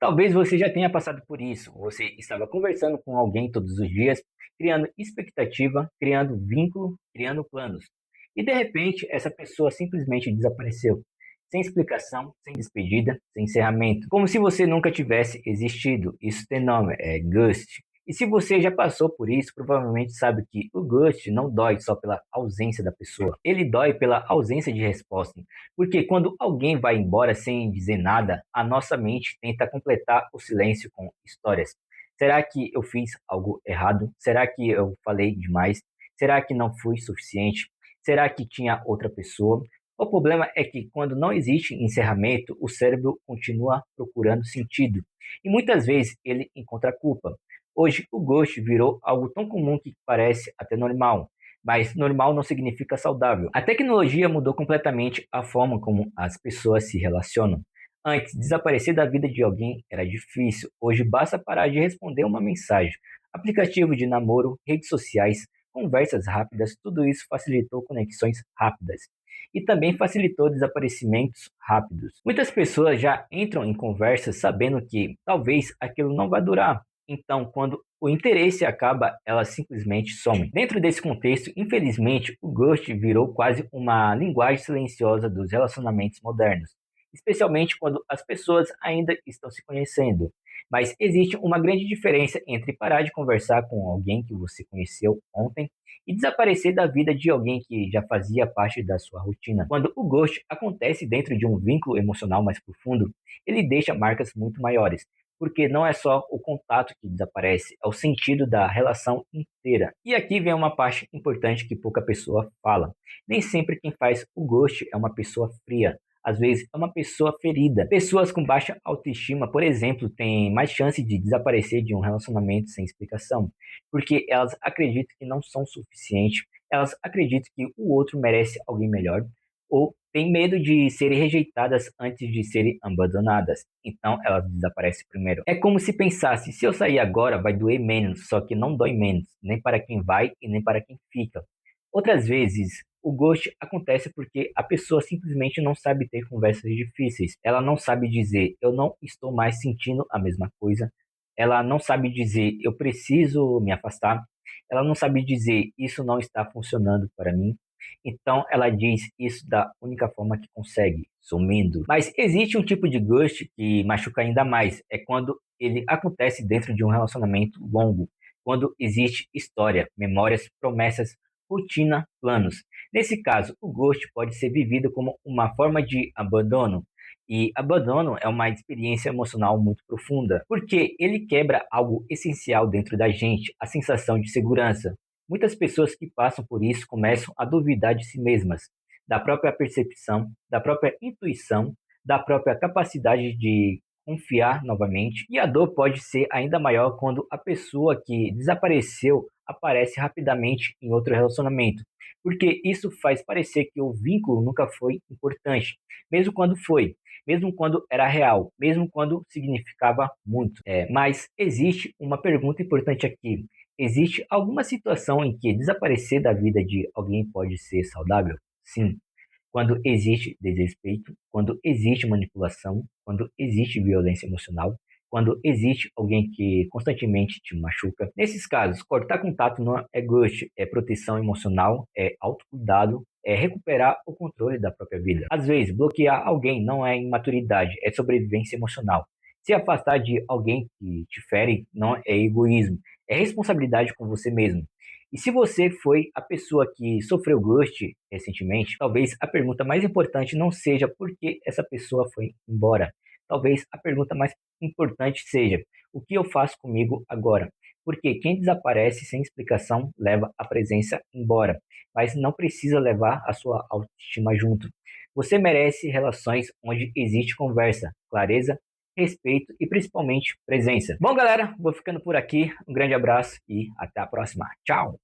Talvez você já tenha passado por isso. Você estava conversando com alguém todos os dias, criando expectativa, criando vínculo, criando planos. E de repente, essa pessoa simplesmente desapareceu. Sem explicação, sem despedida, sem encerramento. Como se você nunca tivesse existido. Isso tem nome, é ghost. E se você já passou por isso, provavelmente sabe que o ghost não dói só pela ausência da pessoa. Ele dói pela ausência de resposta. Porque quando alguém vai embora sem dizer nada, a nossa mente tenta completar o silêncio com histórias. Será que eu fiz algo errado? Será que eu falei demais? Será que não fui suficiente? Será que tinha outra pessoa? O problema é que quando não existe encerramento, o cérebro continua procurando sentido. E muitas vezes ele encontra culpa. Hoje, o ghost virou algo tão comum que parece até normal. Mas normal não significa saudável. A tecnologia mudou completamente a forma como as pessoas se relacionam. Antes, desaparecer da vida de alguém era difícil. Hoje basta parar de responder uma mensagem. Aplicativo de namoro, redes sociais, conversas rápidas, tudo isso facilitou conexões rápidas. E também facilitou desaparecimentos rápidos. Muitas pessoas já entram em conversas sabendo que talvez aquilo não vai durar. Então, quando o interesse acaba, ela simplesmente some. Dentro desse contexto, infelizmente, o ghost virou quase uma linguagem silenciosa dos relacionamentos modernos, especialmente quando as pessoas ainda estão se conhecendo. Mas existe uma grande diferença entre parar de conversar com alguém que você conheceu ontem e desaparecer da vida de alguém que já fazia parte da sua rotina. Quando o ghost acontece dentro de um vínculo emocional mais profundo, ele deixa marcas muito maiores, porque não é só o contato que desaparece, é o sentido da relação inteira. E aqui vem uma parte importante que pouca pessoa fala. Nem sempre quem faz o ghost é uma pessoa fria. Às vezes é uma pessoa ferida. Pessoas com baixa autoestima, por exemplo, têm mais chance de desaparecer de um relacionamento sem explicação, porque elas acreditam que não são suficientes, elas acreditam que o outro merece alguém melhor, ou têm medo de serem rejeitadas antes de serem abandonadas. Então elas desaparecem primeiro. É como se pensasse, se eu sair agora vai doer menos, só que não dói menos, nem para quem vai e nem para quem fica. Outras vezes, o ghost acontece porque a pessoa simplesmente não sabe ter conversas difíceis. Ela não sabe dizer, eu não estou mais sentindo a mesma coisa. Ela não sabe dizer, eu preciso me afastar. Ela não sabe dizer, isso não está funcionando para mim. Então ela diz isso da única forma que consegue, sumindo. Mas existe um tipo de ghost que machuca ainda mais. É quando ele acontece dentro de um relacionamento longo. Quando existe história, memórias, promessas, rotina, planos. Nesse caso, o ghost pode ser vivido como uma forma de abandono. E abandono é uma experiência emocional muito profunda, porque ele quebra algo essencial dentro da gente, a sensação de segurança. Muitas pessoas que passam por isso começam a duvidar de si mesmas, da própria percepção, da própria intuição, da própria capacidade de confiar novamente. E a dor pode ser ainda maior quando a pessoa que desapareceu aparece rapidamente em outro relacionamento, porque isso faz parecer que o vínculo nunca foi importante, mesmo quando foi, mesmo quando era real, mesmo quando significava muito. Mas existe uma pergunta importante aqui. Existe alguma situação em que desaparecer da vida de alguém pode ser saudável? Sim. Quando existe desrespeito, quando existe manipulação, quando existe violência emocional, quando existe alguém que constantemente te machuca. Nesses casos, cortar contato não é ghost, é proteção emocional, é autocuidado, é recuperar o controle da própria vida. Às vezes, bloquear alguém não é imaturidade, é sobrevivência emocional. Se afastar de alguém que te fere não é egoísmo, é responsabilidade com você mesmo. E se você foi a pessoa que sofreu ghost recentemente, talvez a pergunta mais importante não seja por que essa pessoa foi embora. Talvez a pergunta mais importante seja: o que eu faço comigo agora? Porque quem desaparece sem explicação leva a presença embora, mas não precisa levar a sua autoestima junto. Você merece relações onde existe conversa, clareza, respeito e principalmente presença. Bom, galera, vou ficando por aqui. Um grande abraço e até a próxima. Tchau!